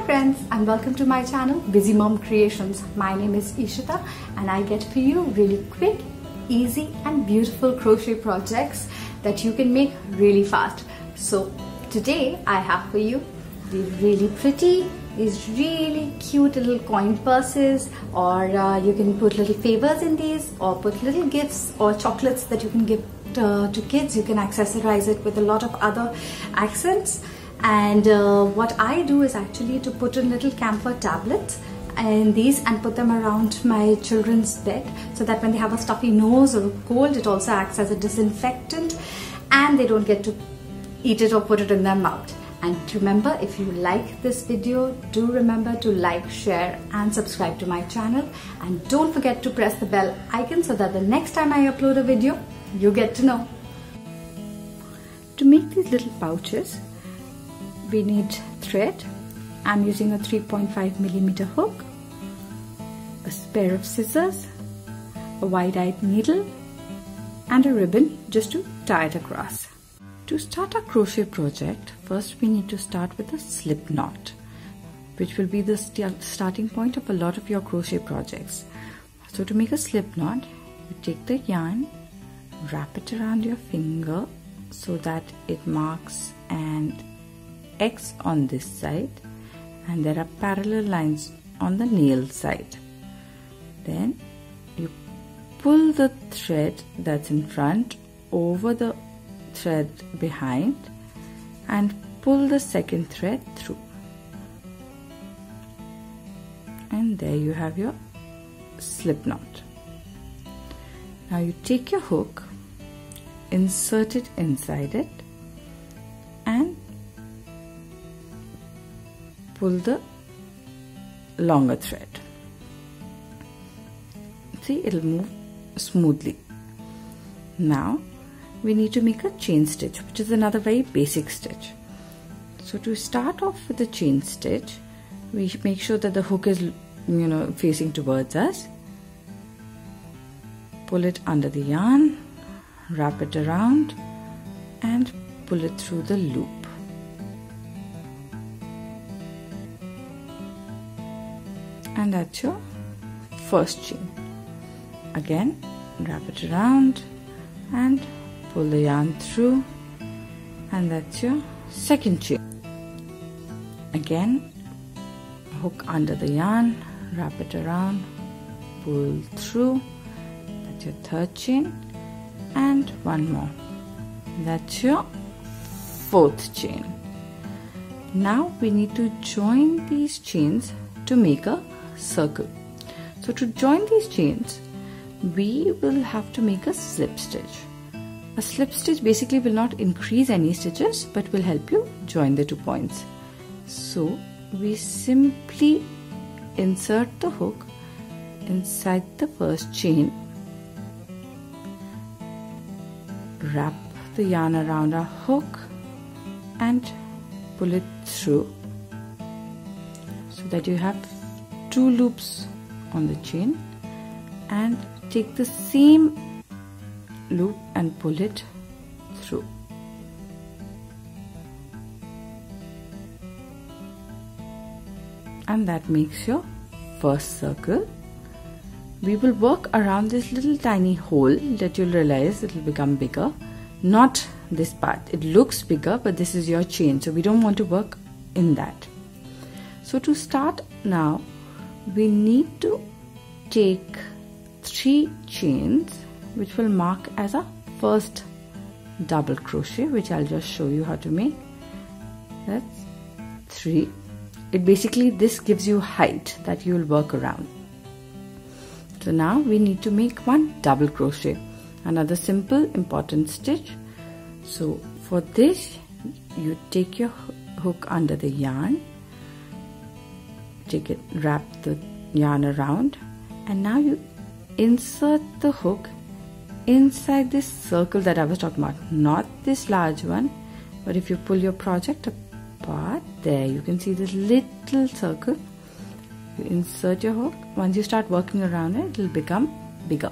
friends, and welcome to my channel Busy Mom Creations. My name is Ishita and I get for you really quick, easy and beautiful crochet projects that you can make really fast. So today I have for you these really pretty, these really cute little coin purses, or you can put little favors in these, or put little gifts or chocolates that you can give to kids. You can accessorize it with a lot of other accents. And what I do is actually to put in little camphor tablets and these and put them around my children's bed, so that when they have a stuffy nose or a cold, it also acts as a disinfectant and they don't get to eat it or put it in their mouth. And remember, if you like this video, do remember to like, share and subscribe to my channel, and don't forget to press the bell icon so that the next time I upload a video, you get to know. To make these little pouches, we need thread. I'm using a 3.5mm hook, a pair of scissors, a wide-eyed needle and a ribbon just to tie it across. To start our crochet project, first we need to start with a slip knot, which will be the starting point of a lot of your crochet projects. So to make a slip knot, you take the yarn, wrap it around your finger so that it marks an X on this side and there are parallel lines on the nail side. Then you pull the thread that's in front over the thread behind and pull the second thread through, and there you have your slip knot. Now you take your hook, insert it inside it and pull the longer thread. See, it'll move smoothly. Now we need to make a chain stitch, which is another very basic stitch. So to start off with the chain stitch, we make sure that the hook is facing towards us. Pull it under the yarn, wrap it around and pull it through the loop. And that's your first chain. Again, wrap it around and pull the yarn through, and that's your second chain. Again, hook under the yarn, wrap it around, pull through, that's your third chain, and one more, that's your fourth chain. Now we need to join these chains to make a circle. So to join these chains, we will have to make a slip stitch. A slip stitch basically will not increase any stitches but will help you join the 2 points. So we simply insert the hook inside the first chain, wrap the yarn around our hook and pull it through so that you have 2 loops on the chain, and take the same loop and pull it through. And that makes your first circle. We will work around this little tiny hole that you'll realize it will become bigger. Not this part. It looks bigger, but this is your chain, so we don't want to work in that. So to start now, we need to take 3 chains, which will mark as a first double crochet, which I'll just show you how to make. That's 3. It basically, this gives you height that you will work around. So now we need to make 1 double crochet, another simple important stitch. So for this, you take your hook under the yarn, take it, wrap the yarn around, and now you insert the hook inside this circle that I was talking about, not this large one, but if you pull your project apart, there you can see this little circle. You insert your hook. Once you start working around it, it will become bigger.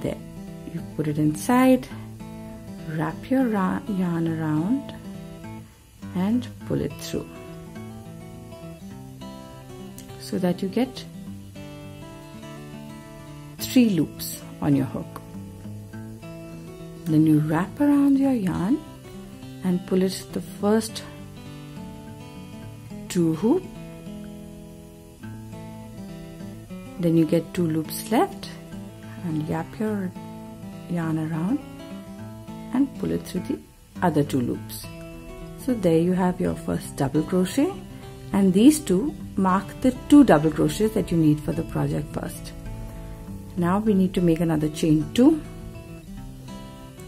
There, you put it inside, wrap your yarn around and pull it through. so that you get 3 loops on your hook. Then you wrap around your yarn and pull it the first 2 hoops. Then you get 2 loops left and wrap your yarn around and pull it through the other 2 loops. So there you have your first double crochet, and these 2 mark the 2 double crochets that you need for the project first. Now we need to make another chain 2.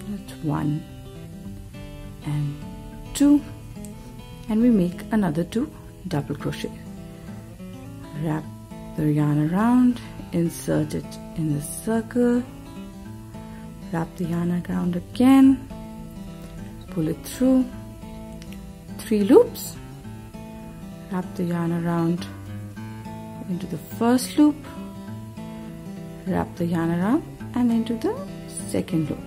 That's 1 and 2, and we make another 2 double crochet. Wrap the yarn around, insert it in the circle, wrap the yarn around again, pull it through, 3 loops, wrap the yarn around into the first loop, wrap the yarn around and into the second loop.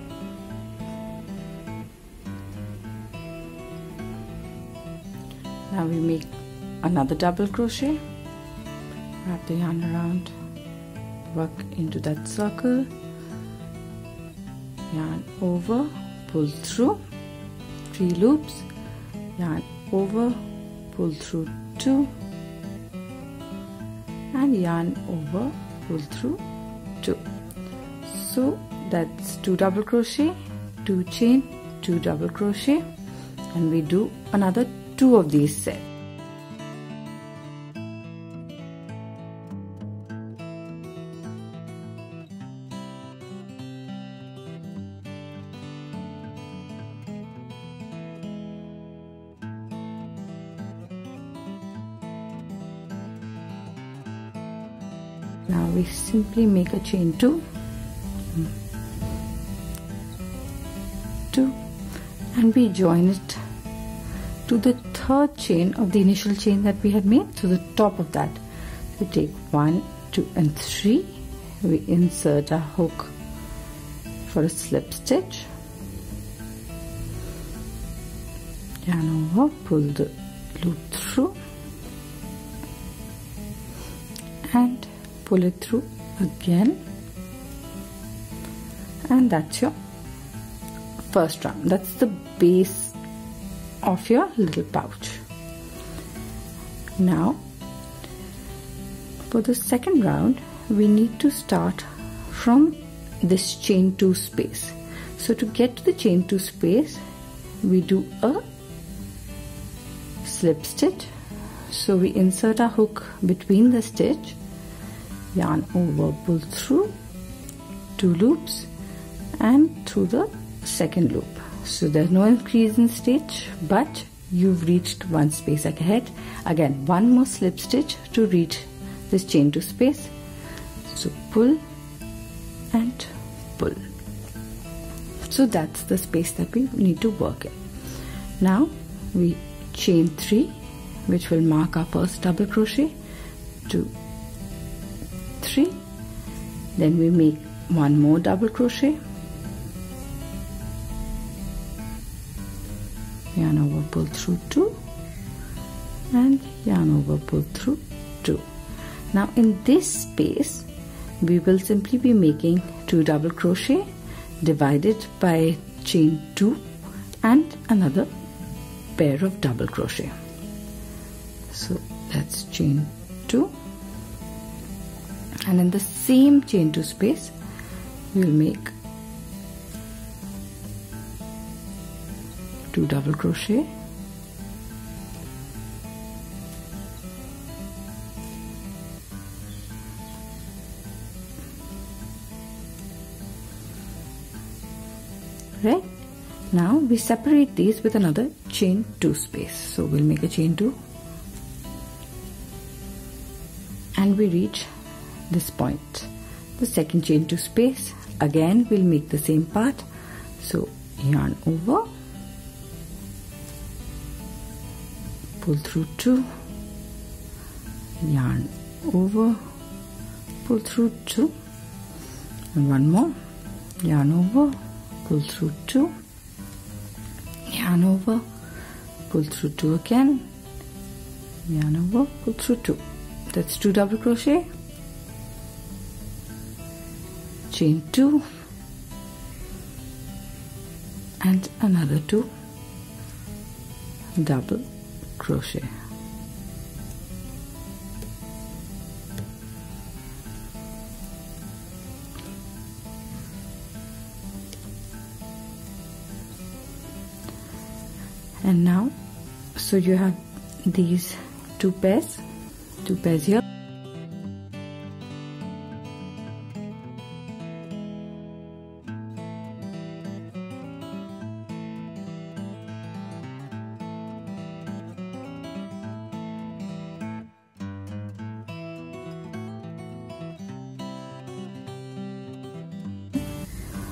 Now we make another double crochet, wrap the yarn around, work into that circle, yarn over, pull through, 3 loops, yarn over, pull through 2, and yarn over, pull through 2. So that's 2 double crochet, 2 chain, 2 double crochet, and we do another 2 of these sets. Now we simply make a chain 2, 2, and we join it to the third chain of the initial chain that we had made, to the top of that. We take 1, 2 and 3, we insert a hook for a slip stitch, yarn over, pull the loop through and pull it through again, and that's your first round. That's the base of your little pouch. Now for the second round we need to start from this chain 2 space. So to get to the chain 2 space we do a slip stitch. So we insert our hook between the stitch, yarn over, pull through, 2 loops and through the second loop. So there's no increase in stitch, but you've reached 1 space ahead. Again, 1 more slip stitch to reach this chain 2 space. So pull and pull. So that's the space that we need to work in. Now we chain 3, which will mark our first double crochet, 2, 3, then we make 1 more double crochet, yarn over, pull through 2 and yarn over, pull through 2. Now in this space we will simply be making 2 double crochet divided by chain 2 and another pair of double crochet. So that's chain 2, and in the same chain 2 space we will make 2 double crochet, right? Now we separate these with another chain 2 space. So we'll make a chain 2 and we reach this point, the second chain 2 space. Again we'll make the same part. So yarn over, pull through 2, yarn over, pull through 2, and 1 more, yarn over, pull through 2, yarn over, pull through 2 again, yarn over, pull through 2. that's 2 double crochet, chain 2 and another 2 double crochet. And now, so you have these two pairs here.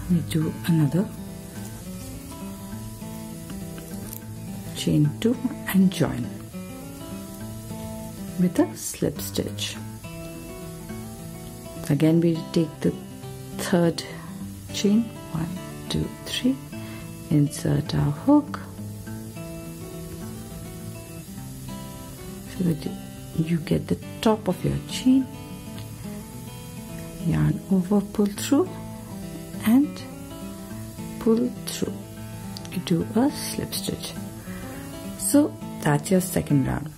We do another chain 2 and join with a slip stitch. Again we take the third chain, 1, 2, 3, insert our hook so that you get the top of your chain, yarn over, pull through and pull through. You do a slip stitch. So that's your second round.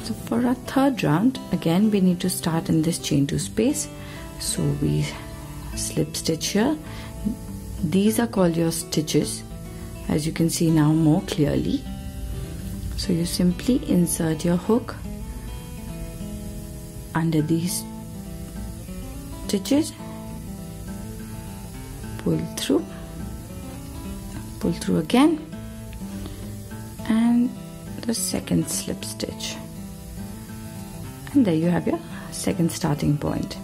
So for our third round, again we need to start in this chain 2 space. So we slip stitch here. These are called your stitches, as you can see now more clearly. So you simply insert your hook under these stitches, pull through again, and the second slip stitch, and there you have your second starting point.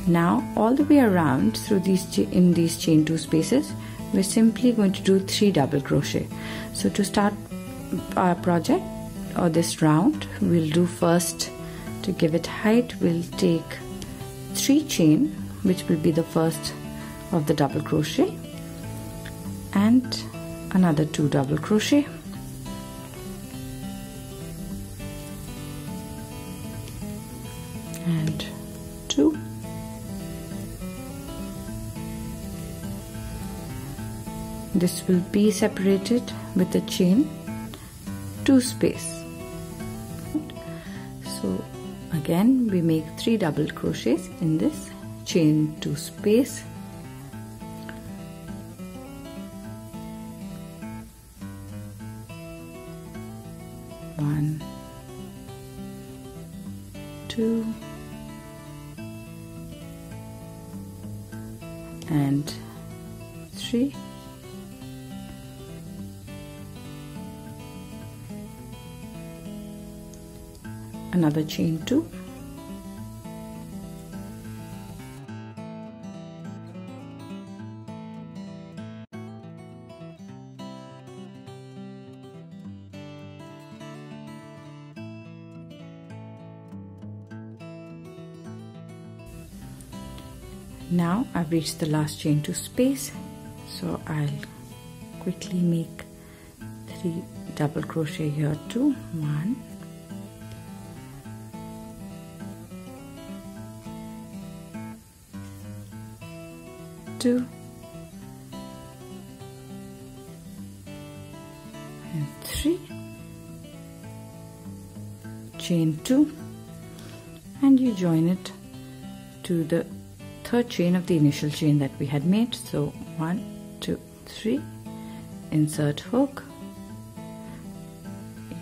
Now all the way around through in these chain 2 spaces, we're simply going to do 3 double crochet. So to start our project or this round, we'll do first, to give it height, we'll take 3 chain, which will be the first of the double crochet, and another 2 double crochet, and 2, this will be separated with a chain 2 space. So again we make 3 double crochets in this chain 2 space. One, 2, and 3, another chain 2, now I've reached the last chain 2 space, so I'll quickly make 3 double crochet here too. 1, 2, and 3, chain 2, and you join it to the third chain of the initial chain that we had made. So 1, 2, 3, insert hook,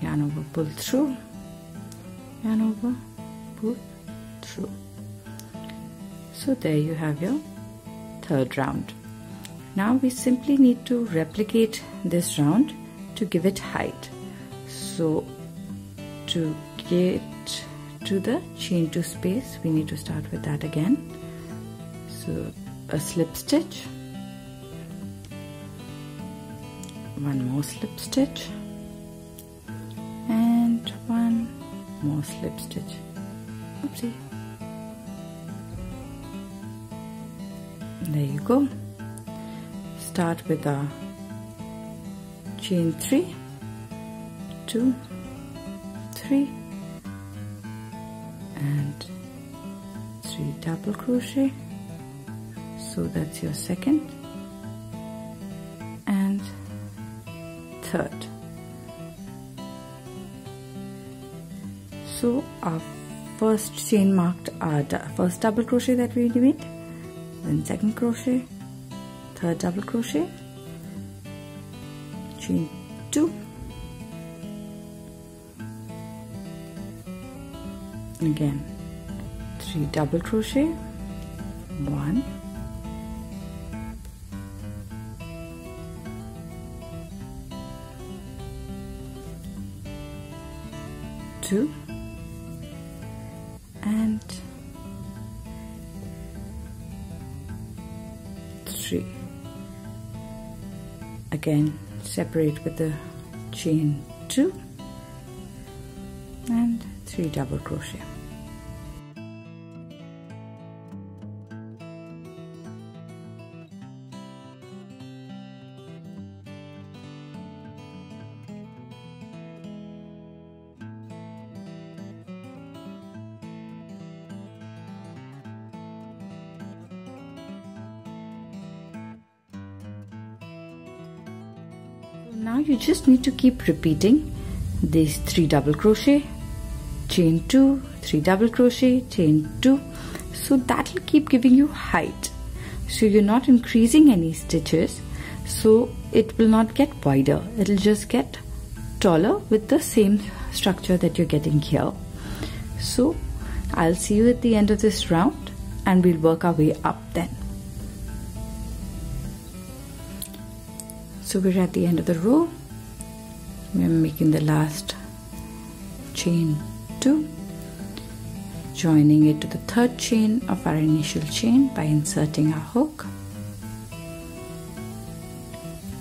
yarn over, pull through, yarn over, pull through. So there you have your third round. Now we simply need to replicate this round to give it height. So to get to the chain 2 space, we need to start with that again. So a slip stitch, one more slip stitch, and one more slip stitch. Oopsie. There you go. Start with a chain 3, 2, 3, and 3 double crochet. So that's your second and third. So our first chain marked our first double crochet that we made, then second crochet, third double crochet, chain 2, again 3 double crochet, 1, 2, and 3. Again separate with the chain 2 and 3 double crochet. Now you just need to keep repeating these 3 double crochet, chain 2, 3 double crochet, chain 2. So that will keep giving you height. So you're not increasing any stitches, so it will not get wider. It will just get taller with the same structure that you're getting here. So I'll see you at the end of this round and we'll work our way up then. So we're at the end of the row. We're making the last chain 2, joining it to the third chain of our initial chain by inserting our hook,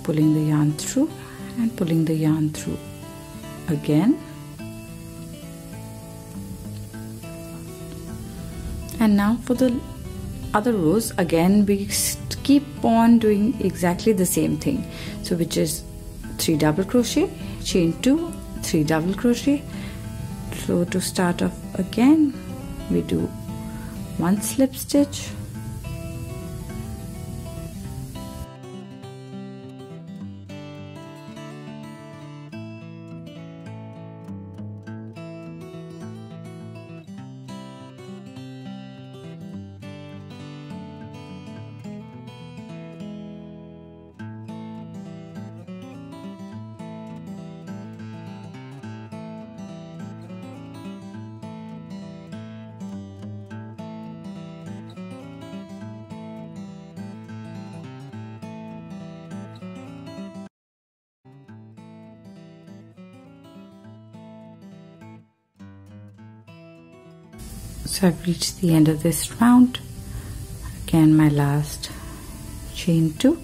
pulling the yarn through and pulling the yarn through again, and now for the other rows again we keep on doing exactly the same thing, so which is 3 double crochet, chain 2, 3 double crochet. So to start off again we do 1 slip stitch, so I've reached the end of this round. Again my last chain 2,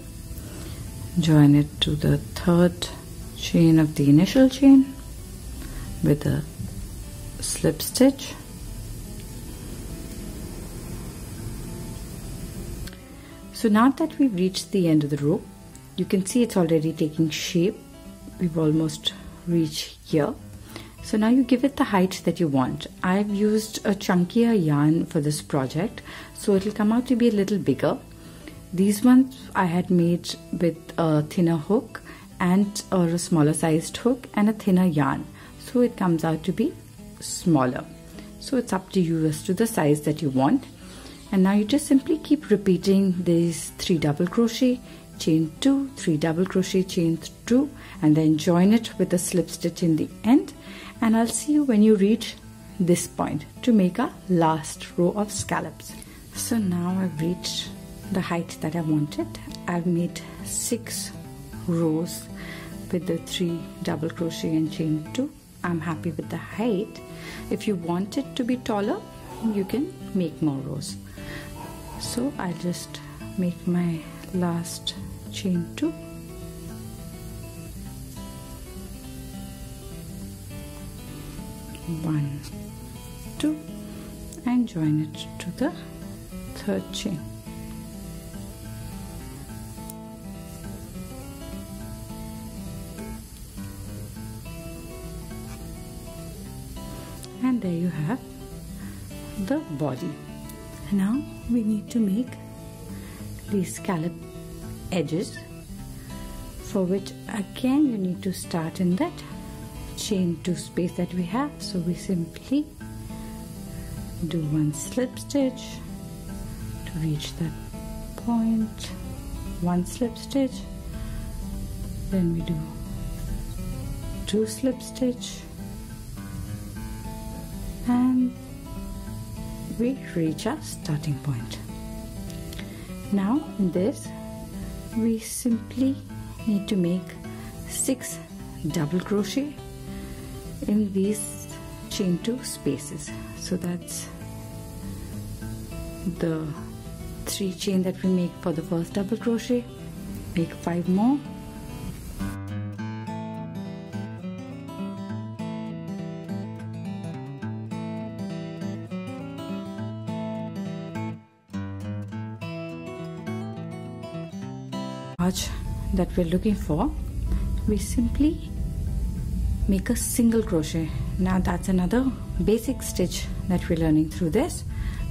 join it to the third chain of the initial chain with a slip stitch, so now that we've reached the end of the row, you can see it's already taking shape. We've almost reached here. So now you give it the height that you want. I've used a chunkier yarn for this project, so it'll come out to be a little bigger. These ones I had made with a thinner hook and a smaller sized hook and a thinner yarn, so it comes out to be smaller. So it's up to you as to the size that you want. And now you just simply keep repeating these 3 double crochet, chain 2, 3 double crochet, chain 2, and then join it with a slip stitch in the end. And I'll see you when you reach this point to make a last row of scallops. So now I've reached the height that I wanted. I've made 6 rows with the 3 double crochet and chain 2. I'm happy with the height. If you want it to be taller, you can make more rows. So I'll just make my last chain 2. One, 2, and join it to the third chain. And there you have the body. Now we need to make these scalloped edges, for which again you need to start in that chain 2 space that we have. So we simply do 1 slip stitch to reach that point, 1 slip stitch, then we do 2 slip stitch, and we reach our starting point. Now in this we simply need to make 6 double crochet in these chain 2 spaces. So that's the 3 chain that we make for the first double crochet. Make 5 more. Arch that we're looking for, we simply make a single crochet. Now that's another basic stitch that we're learning through this.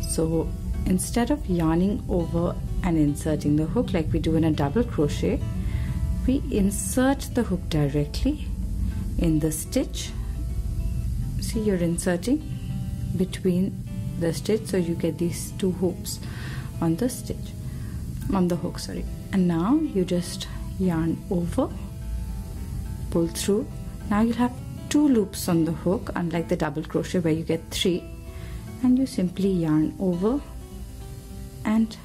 So instead of yarning over and inserting the hook like we do in a double crochet, we insert the hook directly in the stitch. See, you're inserting between the stitch, so you get these 2 hoops on the stitch, on the hook, sorry. And now you just yarn over, pull through. Now you'll have 2 loops on the hook, unlike the double crochet where you get 3, and you simply yarn over and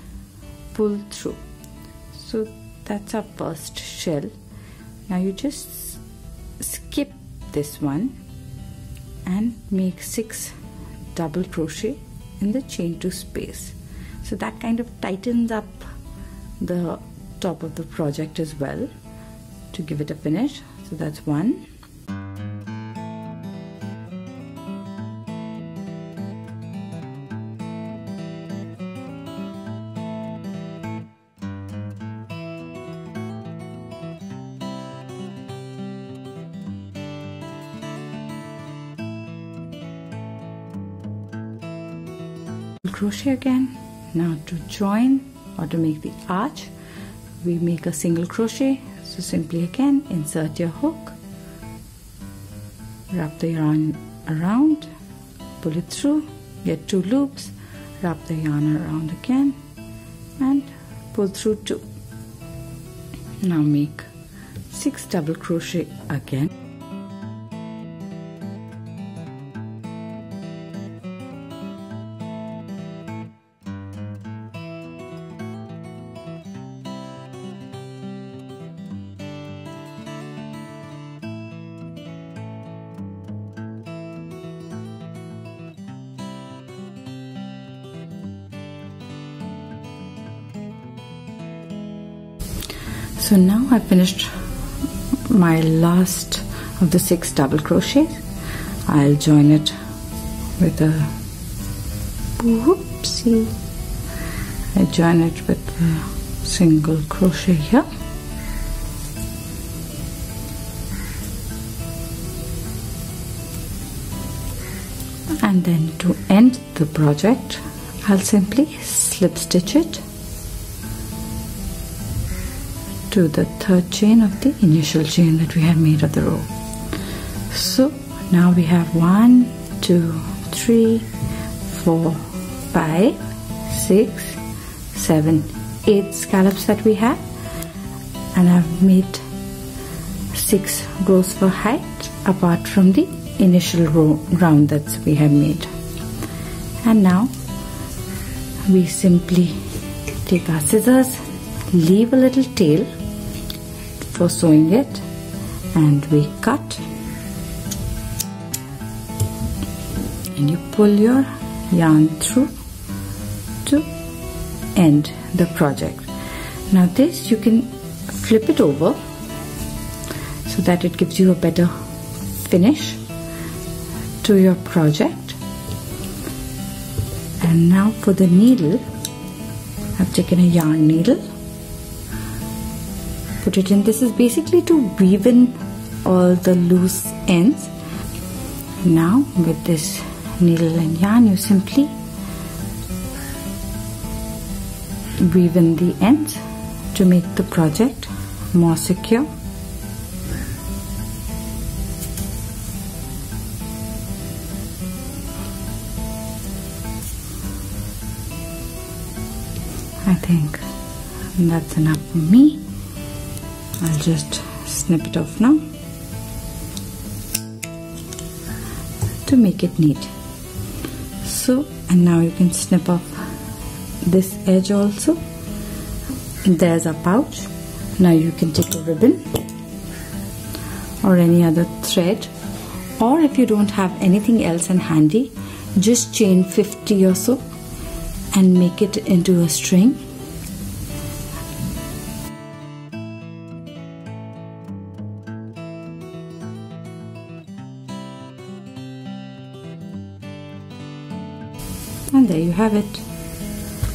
pull through. So that's our first shell. Now you just skip this one and make 6 double crochet in the chain 2 space. So that kind of tightens up the top of the project as well to give it a finish. So that's 1. Crochet again. Now to join or to make the arch, we make a single crochet. So simply again insert your hook, wrap the yarn around, pull it through, get 2 loops, wrap the yarn around again and pull through 2. Now make 6 double crochet again. So now I've finished my last of the 6 double crochets. I'll join it with a whoopsie. I join it with a single crochet here. And then to end the project, I'll simply slip stitch it to the 3rd chain of the initial chain that we had made of the row. So now we have 1, 2, 3, 4, 5, 6, 7, 8 scallops that we have, and I've made 6 rows for height apart from the initial round that we have made. And now we simply take our scissors, leave a little tail for sewing it, and we cut, and you pull your yarn through to end the project. Now this you can flip it over so that it gives you a better finish to your project. And now for the needle, I've taken a yarn needle, put it in. This is basically to weave in all the loose ends. Now with this needle and yarn, you simply weave in the ends to make the project more secure. I think that's enough for me. I'll just snip it off now to make it neat. So, and now you can snip off this edge also. There's a pouch. Now you can take a ribbon or any other thread, or if you don't have anything else in handy, just chain 50 or so and make it into a string. And there you have it.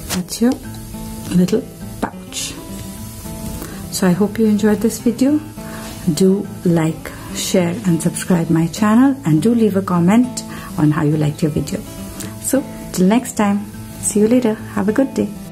That's your little pouch. So I hope you enjoyed this video. Do like, share and subscribe my channel, and do leave a comment on how you liked your video. So till next time, see you later. Have a good day.